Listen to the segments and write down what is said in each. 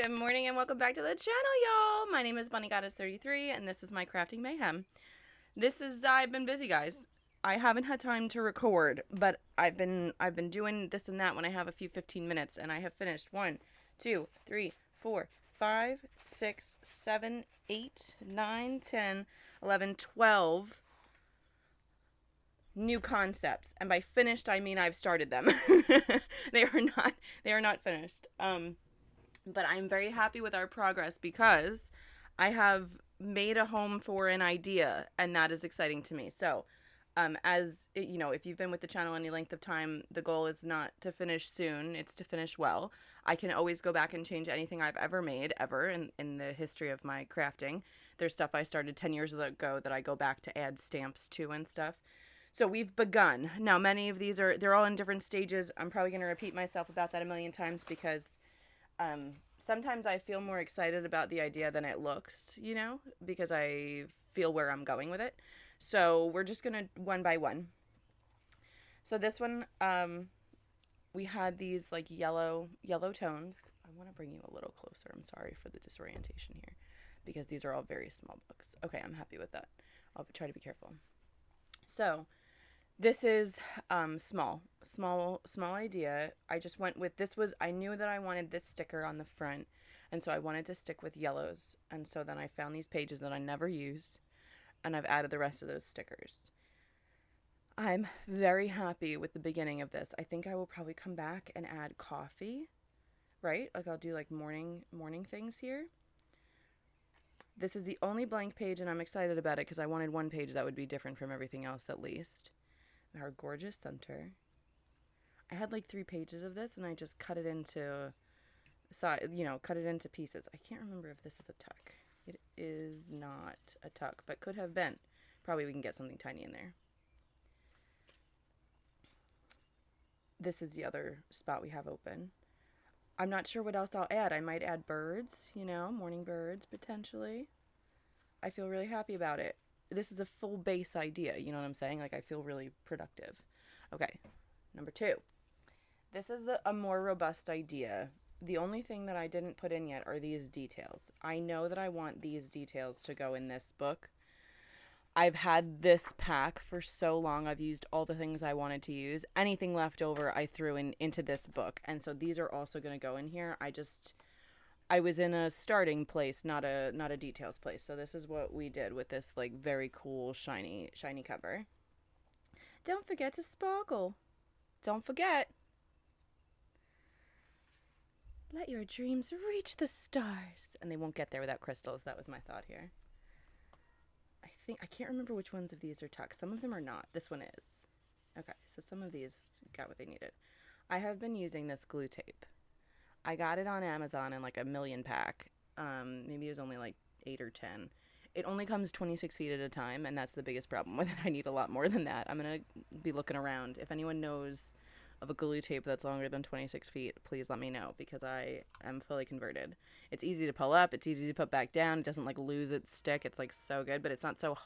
Good morning and welcome back to the channel, y'all. My name is Bunny Goddess 33 and this is my crafting mayhem. I've been busy, guys. I haven't had time to record, but I've been doing this and that when I have a few 15 minutes, and I have finished 1, 2, 3, 4, 5, 6, 7, 8, 9, 10, 11, 12 new concepts. And by finished I mean I've started them. they are not finished. But I'm very happy with our progress because I have made a home for an idea, and that is exciting to me. So, if you've been with the channel any length of time, the goal is not to finish soon, it's to finish well. I can always go back and change anything I've ever made, ever, in the history of my crafting. There's stuff I started 10 years ago that I go back to add stamps to and stuff. So we've begun. Now, many of these they're all in different stages. I'm probably going to repeat myself about that a million times because sometimes I feel more excited about the idea than it looks, because I feel where I'm going with it. So we're just going to one by one. So this one, we had these like yellow tones. I want to bring you a little closer. I'm sorry for the disorientation here because these are all very small books. Okay, I'm happy with that. I'll try to be careful. So this is small idea. I just went with I knew that I wanted this sticker on the front, and so I wanted to stick with yellows. And so then I found these pages that I never used, and I've added the rest of those stickers. I'm very happy with the beginning of this. I think I will probably come back and add coffee, right? Like I'll do like morning things here. This is the only blank page, and I'm excited about it because I wanted one page that would be different from everything else at least. Our gorgeous center. I had like 3 pages of this, and I just cut it into pieces. I can't remember if this is a tuck. It is not a tuck, but could have been. Probably we can get something tiny in there. This is the other spot we have open. I'm not sure what else I'll add. I might add birds, morning birds potentially. I feel really happy about it. This is a full base idea, you know what I'm saying? Like I feel really productive. Okay, number 2. This is a more robust idea. The only thing that I didn't put in yet are these details. I know that I want these details to go in this book. I've had this pack for so long. I've used all the things I wanted to use. Anything left over I threw into this book. And so these are also going to go in here. I was in a starting place, not a details place. So this is what we did with this like very cool shiny cover. Don't forget to sparkle. Don't forget. Let your dreams reach the stars. And they won't get there without crystals. That was my thought here. I can't remember which ones of these are tucked. Some of them are not. This one is. Okay, so some of these got what they needed. I have been using this glue tape. I got it on Amazon in like a million pack. Maybe it was only like 8 or 10. It only comes 26 feet at a time, and that's the biggest problem with it. I need a lot more than that. I'm going to be looking around. If anyone knows of a glue tape that's longer than 26 feet, please let me know because I am fully converted. It's easy to pull up. It's easy to put back down. It doesn't like lose its stick. It's like so good, but it's not so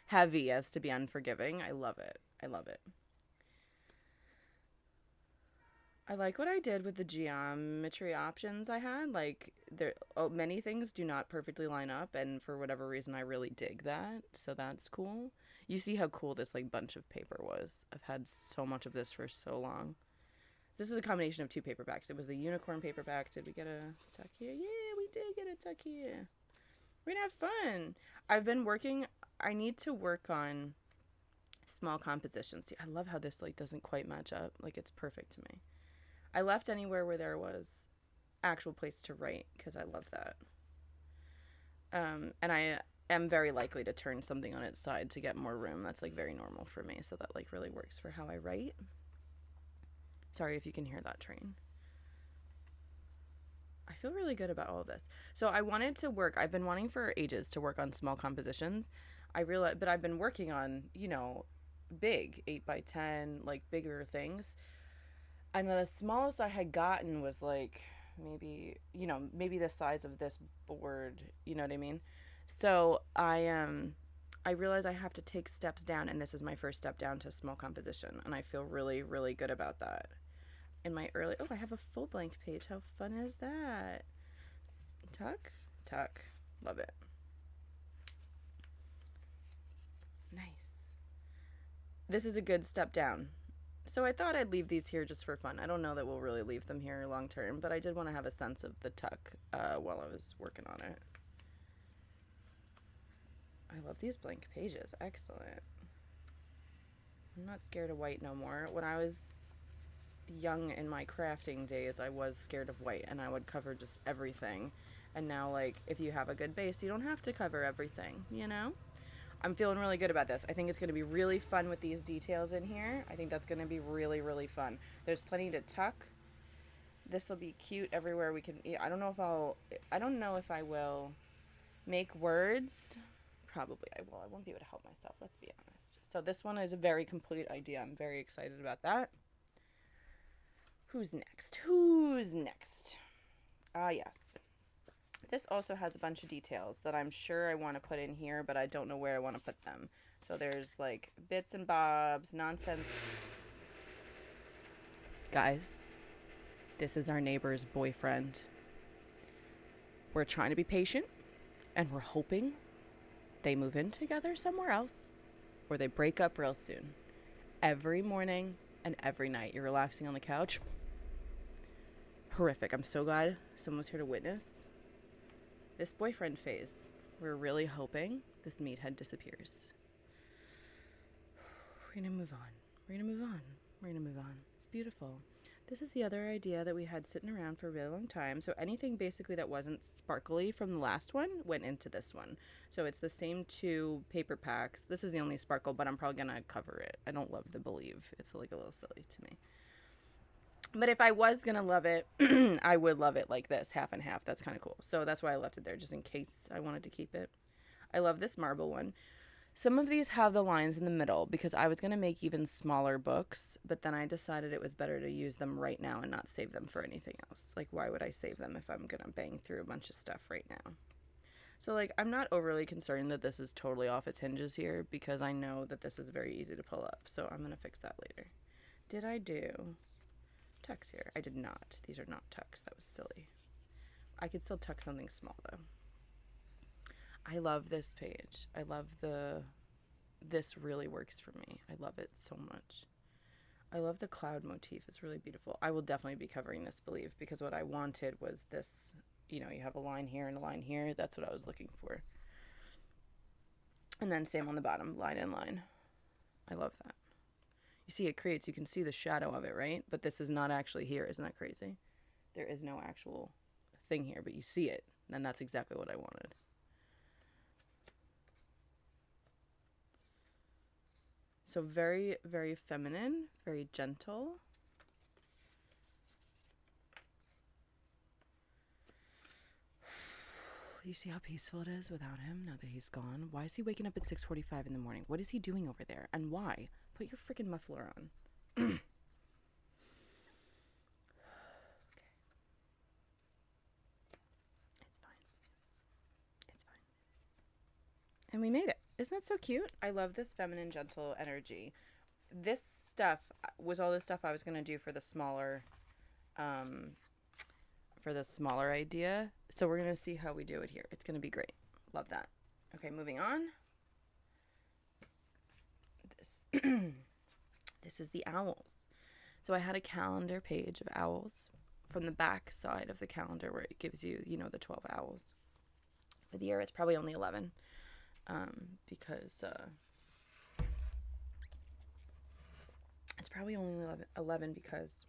heavy as to be unforgiving. I love it. I love it. I like what I did with the geometry options I had. Like many things do not perfectly line up, and for whatever reason I really dig that. So that's cool. You see how cool this like bunch of paper was. I've had so much of this for so long. This is a combination of 2 paperbacks. It was the unicorn paperback. Did we get a tuck here? Yeah, we did get a tuck here. We're gonna have fun. I need to work on small compositions. See, I love how this like doesn't quite match up. Like it's perfect to me. I left anywhere where there was actual place to write because I love that. And I am very likely to turn something on its side to get more room. That's like very normal for me. So that like really works for how I write. Sorry if you can hear that train. I feel really good about all of this. So I wanted to work. I've been wanting for ages to work on small compositions. But I've been working on, big 8x10, like bigger things. And the smallest I had gotten was like maybe the size of this board, you know what I mean? So I realize I have to take steps down, and this is my first step down to small composition, and I feel really, really good about that. In my I have a full blank page. How fun is that? Tuck, tuck. Love it. Nice. This is a good step down. So I thought I'd leave these here just for fun. I don't know that we'll really leave them here long term, but I did want to have a sense of the tuck while I was working on it. I love these blank pages. Excellent. I'm not scared of white no more. When I was young in my crafting days, I was scared of white and I would cover just everything. And now, like, if you have a good base, you don't have to cover everything, you know? I'm feeling really good about this. I think it's going to be really fun with these details in here. I think that's going to be really, really fun. There's plenty to tuck. This will be cute everywhere we can. I don't know if I will make words. Probably I will. I won't be able to help myself. Let's be honest. So this one is a very complete idea. I'm very excited about that. Who's next? Who's next? Ah, yes. This also has a bunch of details that I'm sure I want to put in here, but I don't know where I want to put them. So there's like bits and bobs, nonsense. Guys, this is our neighbor's boyfriend. We're trying to be patient, and we're hoping they move in together somewhere else, or they break up real soon. Every morning and every night, you're relaxing on the couch. Horrific. I'm so glad someone was here to witness this boyfriend phase. We're really hoping this meathead disappears. We're gonna move on. We're gonna move on. We're gonna move on. It's beautiful. This is the other idea that we had sitting around for a really long time. So anything basically that wasn't sparkly from the last one went into this one. So it's the same two paper packs. This is the only sparkle, but I'm probably gonna cover it. I don't love the Believe. It's like a little silly to me. But if I was going to love it, I would love it like this, half and half. That's kind of cool. So that's why I left it there, just in case I wanted to keep it. I love this marble one. Some of these have the lines in the middle because I was going to make even smaller books, but then I decided it was better to use them right now and not save them for anything else. Like, why would I save them if I'm going to bang through a bunch of stuff right now? So, like, I'm not overly concerned that this is totally off its hinges here because I know that this is very easy to pull up. So I'm going to fix that later. Did I do tucks here? I did not. These are not tucks. That was silly. I could still tuck something small though. I love this page. I love this really works for me. I love it so much. I love the cloud motif. It's really beautiful. I will definitely be covering this Believe because what I wanted was this, you have a line here and a line here. That's what I was looking for. And then same on the bottom, line and line. I love that. You see, you can see the shadow of it, right? But this is not actually here. Isn't that crazy? There is no actual thing here, but you see it. And that's exactly what I wanted. So very, very feminine, very gentle. You see how peaceful it is without him now that he's gone? Why is he waking up at 6:45 in the morning? What is he doing over there? And why? Put your freaking muffler on. Okay. It's fine. It's fine. And we made it. Isn't that so cute? I love this feminine, gentle energy. This stuff was all the stuff I was going to do for the smaller idea. So we're going to see how we do it here. It's going to be great. Love that. Okay, moving on. This is the owls. So I had a calendar page of owls from the back side of the calendar where it gives you, the 12 owls. For the year, it's probably only 11 because it's probably only 11 because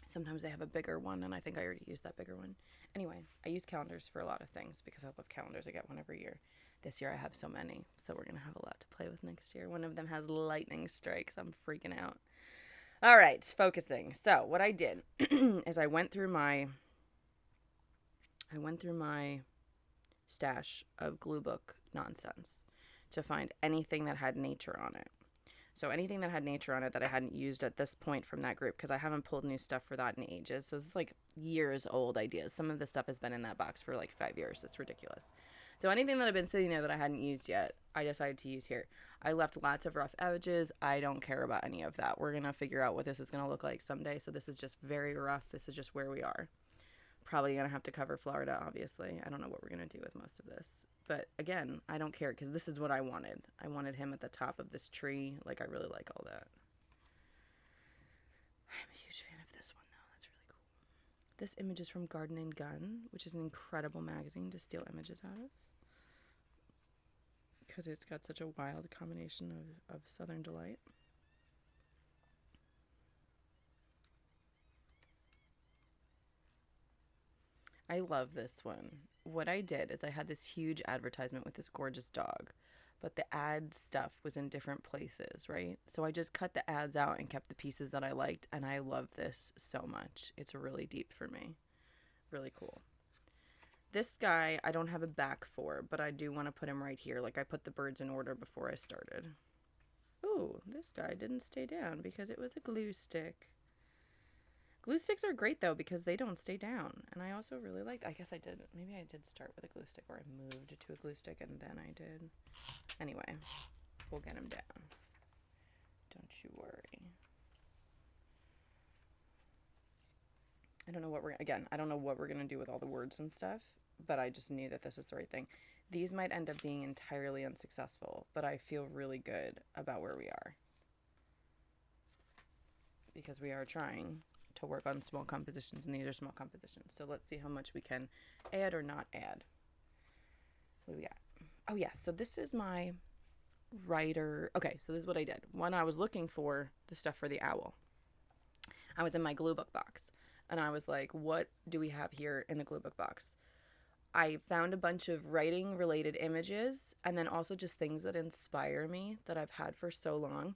sometimes they have a bigger one, and I think I already used that bigger one. Anyway, I use calendars for a lot of things because I love calendars. I get one every year. This year I have so many, so we're going to have a lot to play with next year. One of them has lightning strikes. I'm freaking out. All right, focusing. So what I did is I went through my stash of gluebook nonsense to find anything that had nature on it. So anything that had nature on it that I hadn't used at this point from that group, because I haven't pulled new stuff for that in ages. So it's like years old ideas. Some of this stuff has been in that box for like 5 years. It's ridiculous. So anything that had been sitting there that I hadn't used yet, I decided to use here. I left lots of rough edges. I don't care about any of that. We're going to figure out what this is going to look like someday. So this is just very rough. This is just where we are. probably going to have to cover Florida, obviously. I don't know what we're going to do with most of this. But again, I don't care because this is what I wanted. I wanted him at the top of this tree. Like, I really like all that. I'm a huge fan of this one, though. That's really cool. This image is from Garden and Gun, which is an incredible magazine to steal images out of. Because it's got such a wild combination of Southern delight. I love this one. What I did is I had this huge advertisement with this gorgeous dog, but the ad stuff was in different places, right? So I just cut the ads out and kept the pieces that I liked, and I love this so much. It's really deep for me. Really cool. This guy, I don't have a back for, but I do want to put him right here. Like, I put the birds in order before I started. Ooh, this guy didn't stay down because it was a glue stick. Glue sticks are great, though, because they don't stay down. And I also really liked, I guess I did, maybe I did start with a glue stick, or I moved to a glue stick, and then I did. Anyway, we'll get him down. Don't you worry. I don't know what I don't know what we're going to do with all the words and stuff, but I just knew that this is the right thing. These might end up being entirely unsuccessful, but I feel really good about where we are. Because we are trying to work on small compositions, and these are small compositions. So let's see how much we can add or not add. What do we got? Oh, yeah, so this is my writer. Okay, so this is what I did. When I was looking for the stuff for the owl, I was in my gluebook box, and I was like, what do we have here in the gluebook box? I found a bunch of writing related images, and then also just things that inspire me that I've had for so long.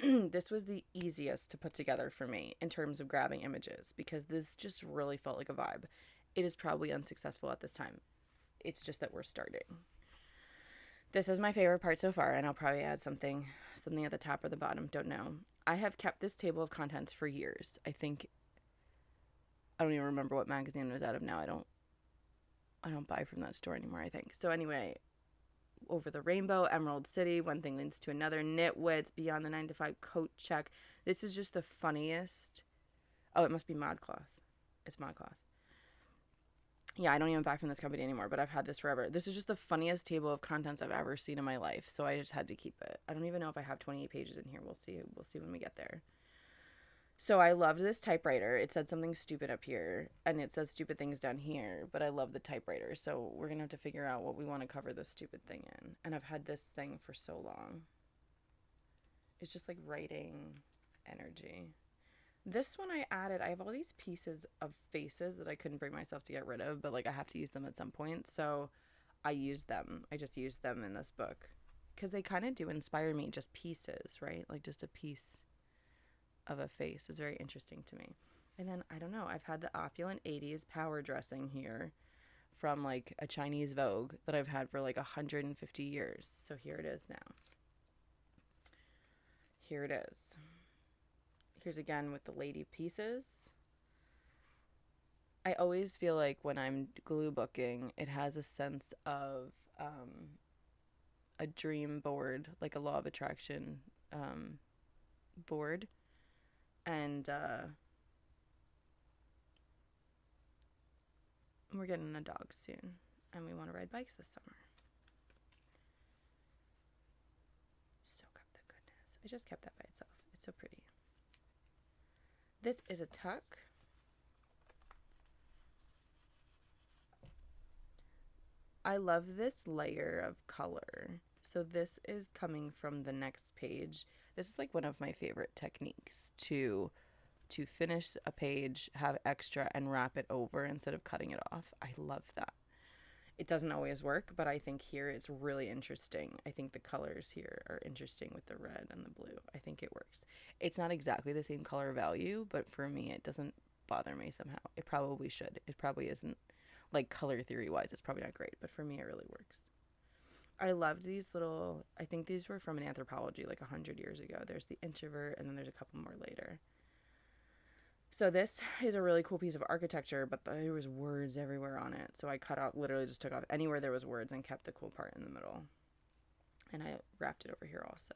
This was the easiest to put together for me in terms of grabbing images, because this just really felt like a vibe. It is probably unsuccessful at this time. It's just that we're starting. This is my favorite part so far, and I'll probably add something at the top or the bottom, don't know. I have kept this table of contents for years. I don't even remember what magazine it was out of now. I don't buy from that store anymore, I think. So anyway, Over the Rainbow, Emerald City, One Thing Leads to Another, Nitwits, Beyond the 9 to 5, Coat Check. This is just the funniest. Oh, it must be ModCloth. It's ModCloth. Yeah, I don't even buy from this company anymore, but I've had this forever. This is just the funniest table of contents I've ever seen in my life, so I just had to keep it. I don't even know if I have 28 pages in here. We'll see when we get there. So I loved this typewriter. It said something stupid up here, and it says stupid things down here, but I love the typewriter. So we're going to have to figure out what we want to cover this stupid thing in. And I've had this thing for so long. It's just like writing energy. This one I have all these pieces of faces that I couldn't bring myself to get rid of, but like I have to use them at some point. So I used them. I just used them in this book because they kind of do inspire me, just pieces, right? Like just a piece of a face is very interesting to me. And then I don't know, I've had the opulent 80s power dressing here from like a Chinese Vogue that I've had for like 150 years. So here it is now. Here it is. Here's again with the lady pieces. I always feel like when I'm glue booking, it has a sense of a dream board, like a law of attraction board. And we're getting a dog soon, and we want to ride bikes this summer. Soak up the goodness. I just kept that by itself. It's so pretty. This is a tuck. I love this layer of color. So this is coming from the next page. This is like one of my favorite techniques to finish a page, have extra, and wrap it over instead of cutting it off. I love that. It doesn't always work, but I think here it's really interesting. I think the colors here are interesting with the red and the blue. I think it works. It's not exactly the same color value, but for me, it doesn't bother me somehow. It probably should. It probably isn't, like color theory wise, it's probably not great, but for me, it really works. I loved these little, I think these were from an anthropology like 100 years ago. There's the introvert, and then there's a couple more later. So this is a really cool piece of architecture, but there was words everywhere on it. So I literally just took off anywhere there was words and kept the cool part in the middle. And I wrapped it over here also.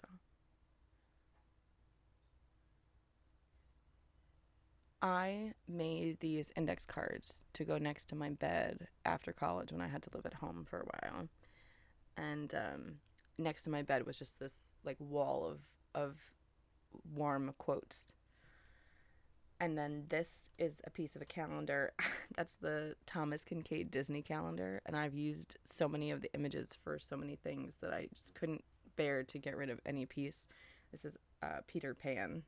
I made these index cards to go next to my bed after college when I had to live at home for a while. And next to my bed was just this like wall of warm quotes. And then this is a piece of a calendar. That's the Thomas Kincaid Disney calendar. And I've used so many of the images for so many things that I just couldn't bear to get rid of any piece. This is Peter Pan.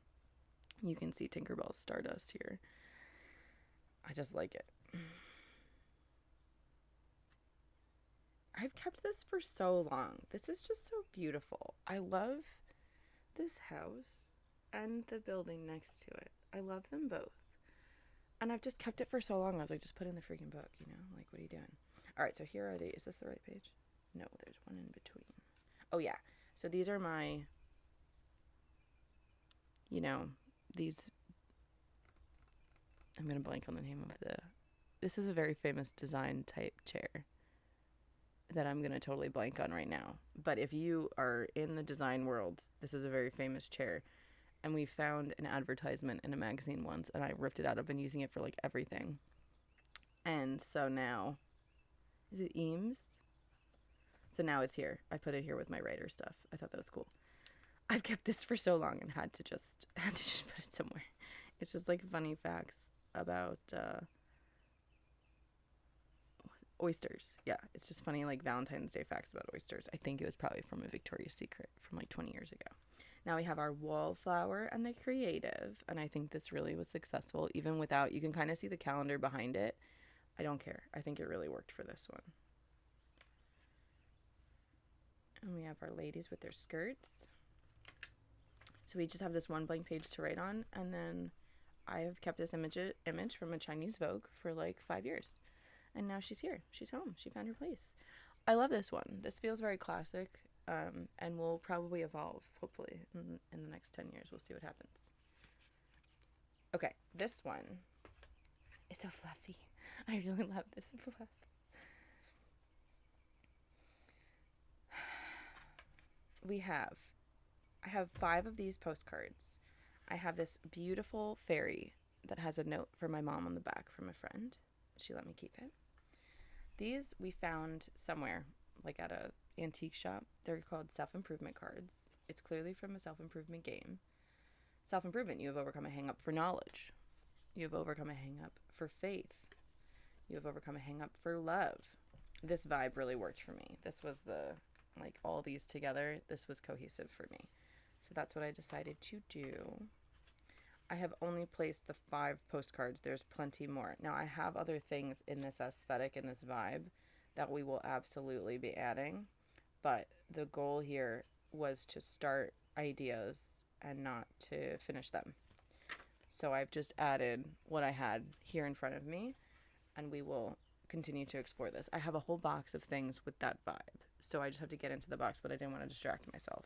You can see Tinkerbell's Stardust here. I just like it. I've kept this for so long. This is just so beautiful. I love this house and the building next to it. I love them both. And I've just kept it for so long. I was like, just put in the freaking book, you know? Like, what are you doing? All right, so here are is this the right page? No, there's one in between. Oh, yeah. So these are my, you know, these, I'm going to blank on the name of this is a very famous design type chair that I'm going to totally blank on right now. But if you are in the design world, this is a very famous chair. And we found an advertisement in a magazine once, and I ripped it out. I've been using it for like everything. And so now, is it Eames? So now it's here. I put it here with my writer stuff. I thought that was cool. I've kept this for so long and had to just put it somewhere. It's just like funny facts about oysters. Yeah, it's just funny like Valentine's Day facts about oysters. I think it was probably from a Victoria's Secret from like 20 years ago. Now we have our wallflower and the creative, and I think this really was successful even without, you can kind of see the calendar behind it. I don't care. I think it really worked for this one. And we have our ladies with their skirts. So we just have this one blank page to write on, and then I have kept this image from a Chinese Vogue for like 5 years. And now she's here. She's home. She found her place. I love this one. This feels very classic. And will probably evolve, hopefully, in the next 10 years. We'll see what happens. Okay, this one is so fluffy. I really love this fluff. I have 5 of these postcards. I have this beautiful fairy that has a note for my mom on the back from a friend. She let me keep it. These we found somewhere, like at a antique shop. They're called self-improvement cards. It's clearly from a self-improvement game. Self-improvement, you have overcome a hang-up for knowledge. You have overcome a hang-up for faith. You have overcome a hang-up for love. This vibe really worked for me. This was like all these together, this was cohesive for me. So that's what I decided to do. I have only placed the 5 postcards. There's plenty more. Now I have other things in this aesthetic and this vibe that we will absolutely be adding. But the goal here was to start ideas and not to finish them. So I've just added what I had here in front of me, and we will continue to explore this. I have a whole box of things with that vibe, so I just have to get into the box, but I didn't want to distract myself.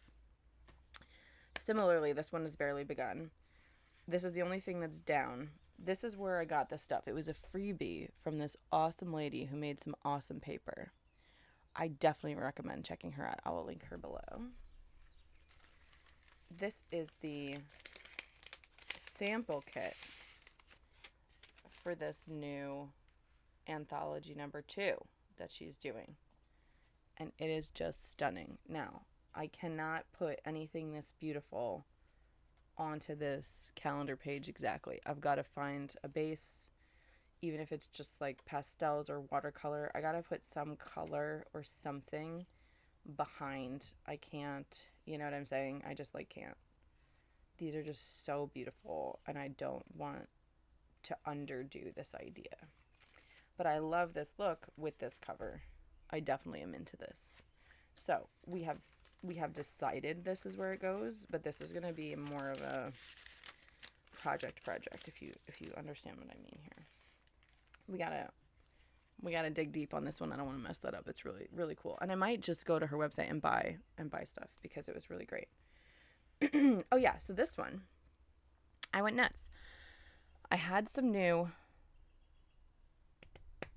Similarly, this one is barely begun. This is the only thing that's down. This is where I got this stuff. It was a freebie from this awesome lady who made some awesome paper. I definitely recommend checking her out. I will link her below. This is the sample kit for this new anthology number 2 that she's doing. And it is just stunning. Now, I cannot put anything this beautiful onto this calendar page exactly. I've got to find a base, even if it's just like pastels or watercolor. I gotta put some color or something behind. I can't, you know what I'm saying? I just like can't. These are just so beautiful, and I don't want to underdo this idea. But I love this look with this cover. I definitely am into this. So we have decided this is where it goes, but this is gonna be more of a project if you understand what I mean here. We gotta dig deep on this one. I don't want to mess that up. It's really, really cool. And I might just go to her website and buy stuff because it was really great. Oh yeah, so this one, I went nuts. I had some new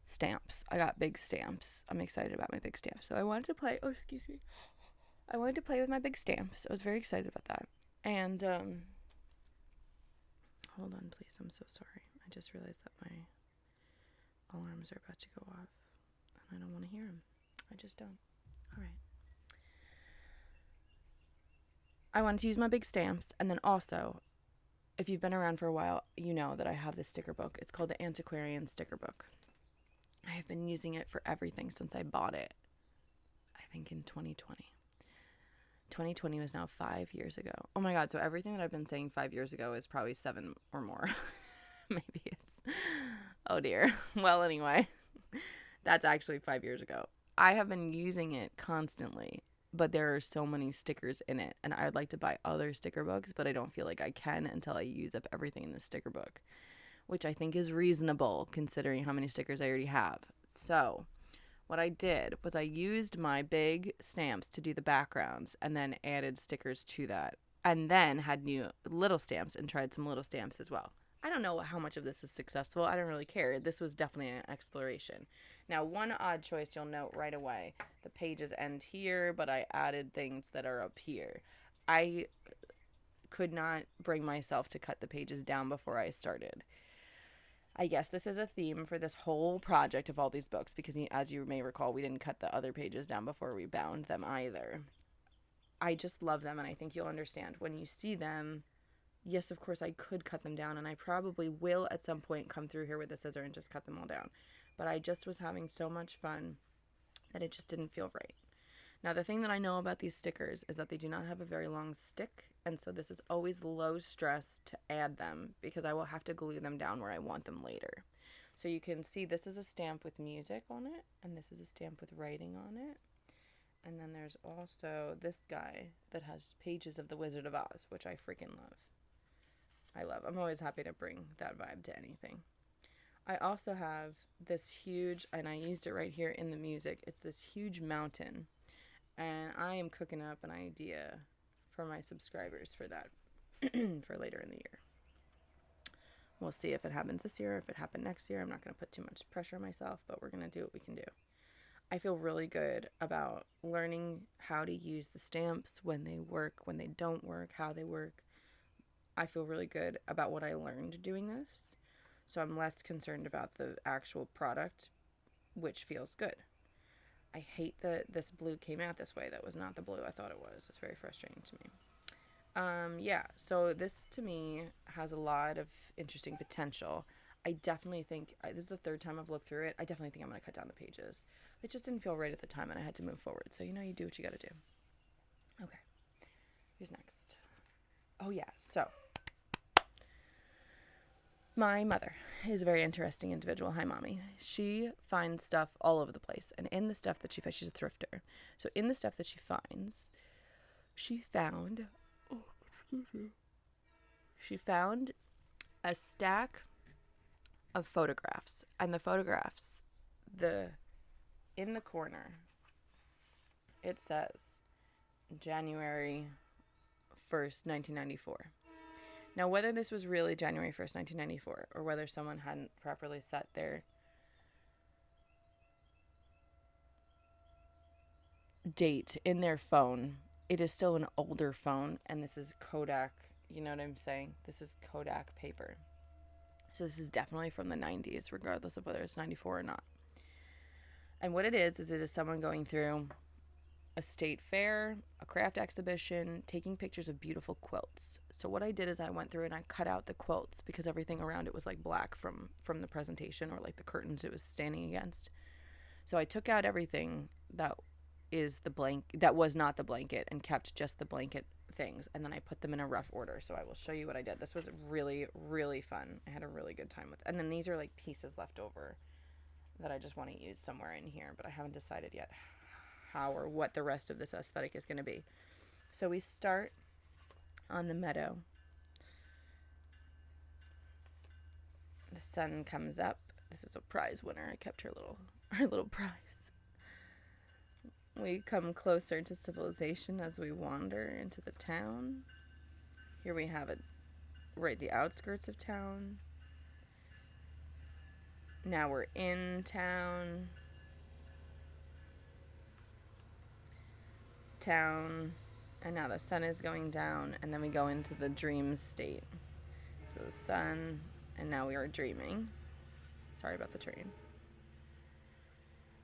stamps. I got big stamps. I'm excited about my big stamps. So I wanted to play, I wanted to play with my big stamps. I was very excited about that. And, hold on, please. I'm so sorry. I just realized that my alarms are about to go off, and I don't want to hear them. I just don't. All right. I wanted to use my big stamps, and then also, if you've been around for a while, you know that I have this sticker book. It's called the Antiquarian Sticker Book. I have been using it for everything since I bought it, I think in 2020. 2020 was now 5 years ago. Oh my God, so everything that I've been saying 5 years ago is probably 7 or more. Maybe it's, oh dear. Well, anyway, that's actually 5 years ago. I have been using it constantly, but there are so many stickers in it, and I'd like to buy other sticker books, but I don't feel like I can until I use up everything in the sticker book, which I think is reasonable considering how many stickers I already have. So what I did was I used my big stamps to do the backgrounds and then added stickers to that, and then had new little stamps and tried some little stamps as well. I don't know how much of this is successful. I don't really care. This was definitely an exploration. Now, one odd choice you'll note right away. The pages end here, but I added things that are up here. I could not bring myself to cut the pages down before I started. I guess this is a theme for this whole project of all these books, because as you may recall, we didn't cut the other pages down before we bound them either. I just love them, and I think you'll understand when you see them. Yes, of course, I could cut them down, and I probably will at some point come through here with a scissor and just cut them all down. But I just was having so much fun that it just didn't feel right. Now, the thing that I know about these stickers is that they do not have a very long stick, and so this is always low stress to add them because I will have to glue them down where I want them later. So you can see this is a stamp with music on it, and this is a stamp with writing on it. And then there's also this guy that has pages of The Wizard of Oz, which I freaking love. I'm always happy to bring that vibe to anything. I also have this huge, and I used it right here in the music, it's this huge mountain. And I am cooking up an idea for my subscribers for that for later in the year. We'll see if it happens this year, if it happened next year. I'm not going to put too much pressure on myself, but we're going to do what we can do. I feel really good about learning how to use the stamps, when they work, when they don't work, how they work. I feel really good about what I learned doing this. So I'm less concerned about the actual product, which feels good. I hate that this blue came out this way. That was not the blue I thought it was. It's very frustrating to me. Yeah, so this to me has a lot of interesting potential. I definitely think, this is the third time I've looked through it, I definitely think I'm going to cut down the pages. It just didn't feel right at the time, and I had to move forward. So, you do what you got to do. Okay, who's next? Oh, yeah, so my mother is a very interesting individual. Hi, Mommy. She finds stuff all over the place. And in the stuff that she finds, she's a thrifter. So in the stuff that she finds, she found a stack of photographs. And the photographs, in the corner, it says January 1st, 1994. Now, whether this was really January 1st, 1994, or whether someone hadn't properly set their date in their phone, it is still an older phone, and this is Kodak, you know what I'm saying? This is Kodak paper. So this is definitely from the 90s, regardless of whether it's 94 or not. And what it is it is someone going through a state fair, a craft exhibition, taking pictures of beautiful quilts. So what I did is I went through and I cut out the quilts because everything around it was like black from the presentation, or like the curtains it was standing against. So I took out everything that was not the blanket and kept just the blanket things, and then I put them in a rough order. So I will show you what I did. This was really, really fun. I had a really good time with it. And then these are like pieces left over that I just want to use somewhere in here, but I haven't decided yet how or what the rest of this aesthetic is going to be. So we start on the meadow. The sun comes up. This is a prize winner. I kept her little prize. We come closer to civilization as we wander into the town. Here we have it right the outskirts of town. Now we're in town. And now the sun is going down, and then we go into the dream state. So the sun and now we are dreaming. Sorry about the train.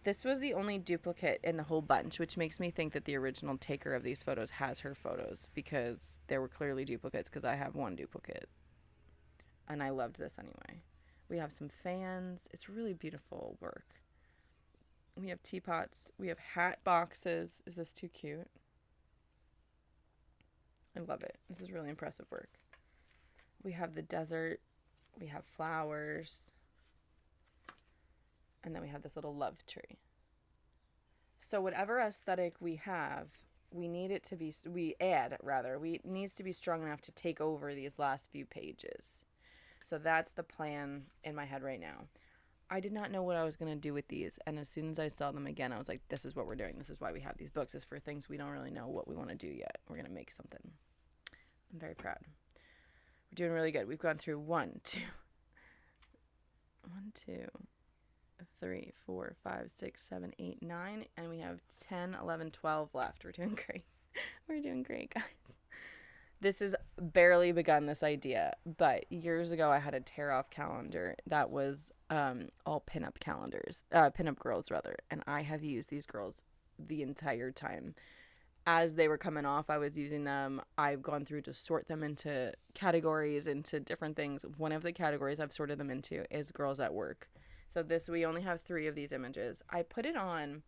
This was the only duplicate in the whole bunch, which makes me think that the original taker of these photos has her photos, because there were clearly duplicates, because I have one duplicate. And I loved this anyway. We have some fans. It's really beautiful work. We have teapots. We have hat boxes. Is this too cute? I love it. This is really impressive work. We have the desert. We have flowers. And then we have this little love tree. So whatever aesthetic we have, we need it to be, needs to be strong enough to take over these last few pages. So that's the plan in my head right now. I did not know what I was going to do with these. And as soon as I saw them again, I was like, this is what we're doing. This is why we have these books, is for things we don't really know what we want to do yet. We're going to make something. I'm very proud. We're doing really good. We've gone through 1, 2, 3, 4, 5, 6, 7, 8, 9, and we have 10, 11, 12 left. We're doing great. We're doing great, guys. This has barely begun, this idea, but years ago I had a tear-off calendar that was all pinup calendars, pinup girls rather, and I have used these girls the entire time. As they were coming off, I was using them. I've gone through to sort them into categories, into different things. One of the categories I've sorted them into is girls at work. So we only have 3 of these images. I put it on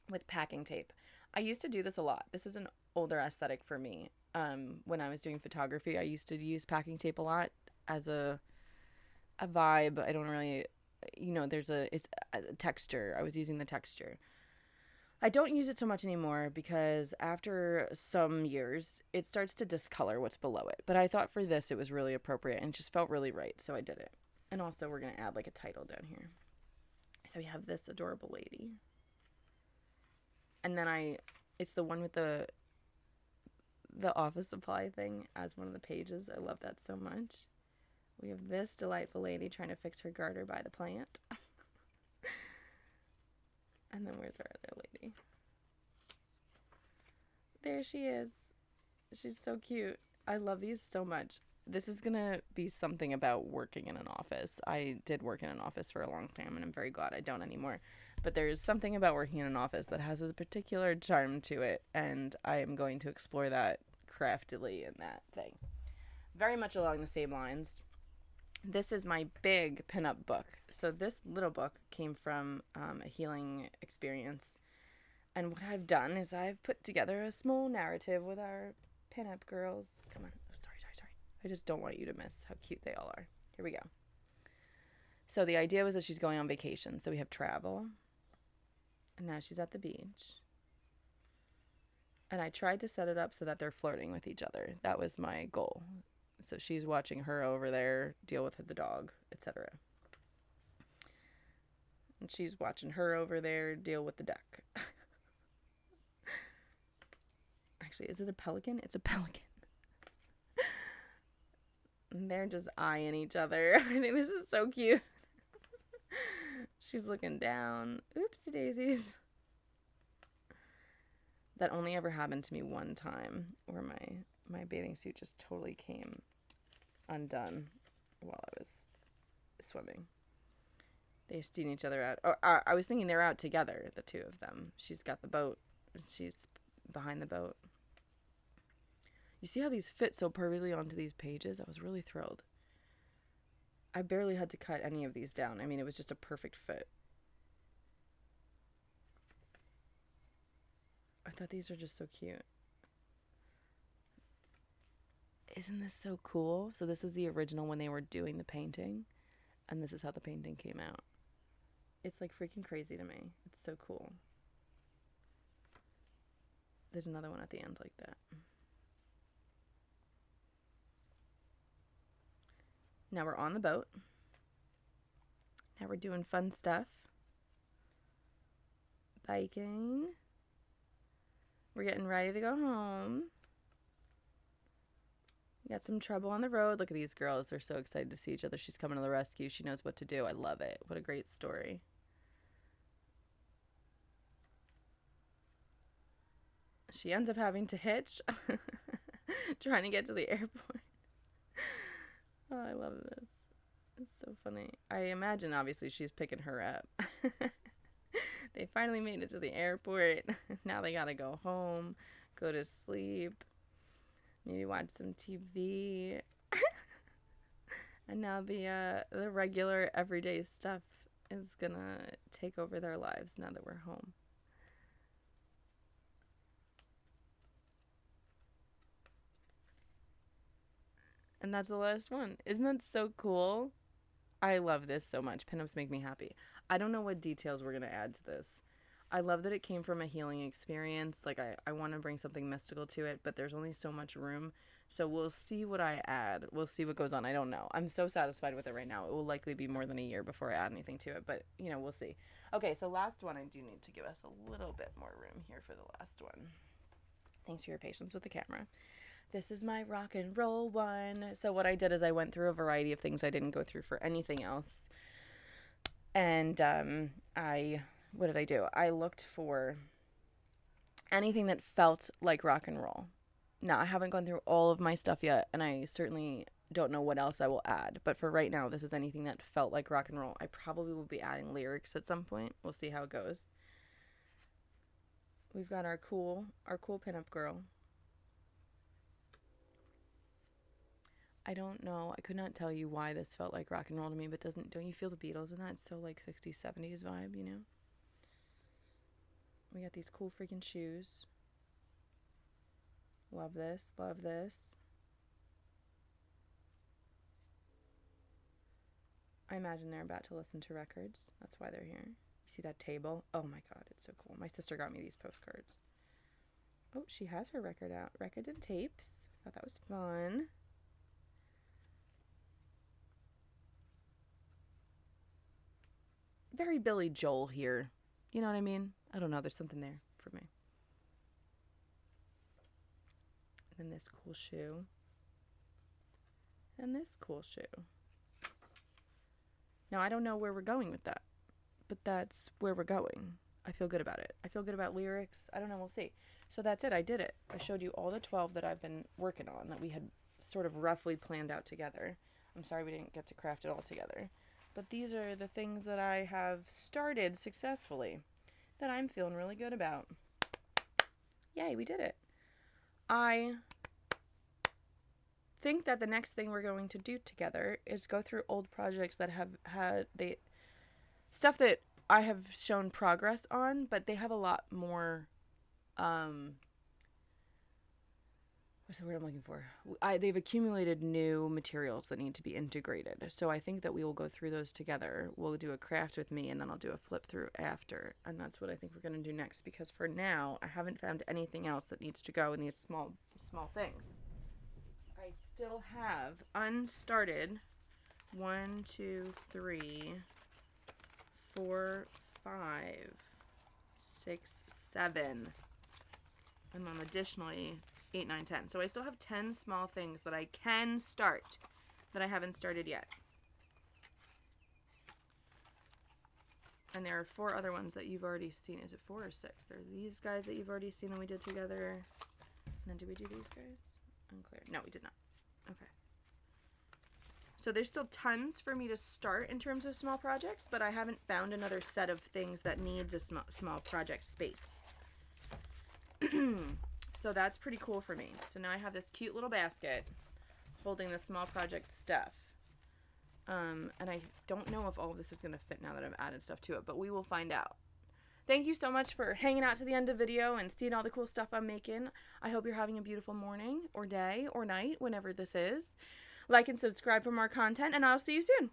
with packing tape. I used to do this a lot. This is an older aesthetic for me. When I was doing photography, I used to use packing tape a lot as a vibe. I don't really, it's a texture. I was using the texture. I don't use it so much anymore because after some years, it starts to discolor what's below it. But I thought for this, it was really appropriate and just felt really right. So I did it. And also we're going to add like a title down here. So we have this adorable lady. And then it's the one with the office supply thing as one of the pages. I love that so much. We have this delightful lady trying to fix her garter by the plant. And then where's our other lady? There she is. She's so cute. I love these so much. This is going to be something about working in an office. I did work in an office for a long time, and I'm very glad I don't anymore. But there's something about working in an office that has a particular charm to it, and I am going to explore that craftily in that thing. Very much along the same lines. This is my big pinup book. So this little book came from a healing experience. And what I've done is I've put together a small narrative with our pinup girls. Come on. Oh, sorry. I just don't want you to miss how cute they all are. Here we go. So the idea was that she's going on vacation. So we have travel. And now she's at the beach. And I tried to set it up so that they're flirting with each other. That was my goal. So she's watching her over there deal with the dog, etc. And she's watching her over there deal with the duck. Actually, is it a pelican? It's a pelican. And they're just eyeing each other. I think this is so cute. She's looking down. Oopsie daisies. That only ever happened to me one time where my bathing suit just totally came undone while I was swimming. They're seeing each other out. I was thinking they're out together, the two of them. She's got the boat, and she's behind the boat. You see how these fit so perfectly onto these pages? I was really thrilled. I barely had to cut any of these down. I mean, it was just a perfect fit. I thought these were just so cute. Isn't this so cool? So this is the original when they were doing the painting, and this is how the painting came out. It's like freaking crazy to me. It's so cool. There's another one at the end like that. Now we're on the boat. Now we're doing fun stuff. Biking. We're getting ready to go home. We got some trouble on the road. Look at these girls. They're so excited to see each other. She's coming to the rescue. She knows what to do. I love it. What a great story. She ends up having to hitch. Trying to get to the airport. Oh, I love this. It's so funny. I imagine, obviously, she's picking her up. They finally made it to the airport. Now they gotta go home, go to sleep, maybe watch some TV. And now the regular everyday stuff is gonna take over their lives now that we're home. And that's the last one. Isn't that so cool? I love this so much. Pinups make me happy. I don't know what details we're going to add to this. I love that it came from a healing experience. Like, I want to bring something mystical to it, but there's only so much room. So we'll see what I add. We'll see what goes on. I don't know. I'm so satisfied with it right now. It will likely be more than a year before I add anything to it, but, you know, we'll see. Okay, so last one. I do need to give us a little bit more room here for the last one. Thanks for your patience with the camera. This is my rock and roll one. So what I did is I went through a variety of things I didn't go through for anything else. And what did I do? I looked for anything that felt like rock and roll. Now, I haven't gone through all of my stuff yet, and I certainly don't know what else I will add. But for right now, this is anything that felt like rock and roll. I probably will be adding lyrics at some point. We'll see how it goes. We've got our cool pinup girl. I don't know. I could not tell you why this felt like rock and roll to me, but don't you feel the Beatles in that? It's so like 60s, 70s vibe, you know? We got these cool freaking shoes. Love this, love this. I imagine they're about to listen to records. That's why they're here. You see that table? Oh my god, it's so cool. My sister got me these postcards. Oh, she has her record out. Records and tapes. Thought that was fun. Very Billy Joel here. You know what I mean? I don't know. There's something there for me. And then this cool shoe. And this cool shoe. Now, I don't know where we're going with that, but that's where we're going. I feel good about it. I feel good about lyrics. I don't know. We'll see. So that's it. I did it. I showed you all the 12 that I've been working on that we had sort of roughly planned out together. I'm sorry we didn't get to craft it all together. But these are the things that I have started successfully that I'm feeling really good about. Yay, we did it. I think that the next thing we're going to do together is go through old projects that have had stuff that I have shown progress on, but they have a lot more what's the word I'm looking for? They've accumulated new materials that need to be integrated. So I think that we will go through those together. We'll do a craft with me, and then I'll do a flip through after. And that's what I think we're going to do next, because for now, I haven't found anything else that needs to go in these small things. I still have unstarted 1, 2, 3, 4, 5, 6, 7. And then additionally 8, 9, 10. So I still have 10 small things that I can start that I haven't started yet. And there are 4 other ones that you've already seen. Is it 4 or 6? There are these guys that you've already seen that we did together. And then did we do these guys? Unclear. No, we did not. Okay. So there's still tons for me to start in terms of small projects, but I haven't found another set of things that needs a small project space. So that's pretty cool for me. So now I have this cute little basket holding the small project stuff. And I don't know if all of this is going to fit now that I've added stuff to it, but we will find out. Thank you so much for hanging out to the end of the video and seeing all the cool stuff I'm making. I hope you're having a beautiful morning or day or night, whenever this is. Like and subscribe for more content, and I'll see you soon.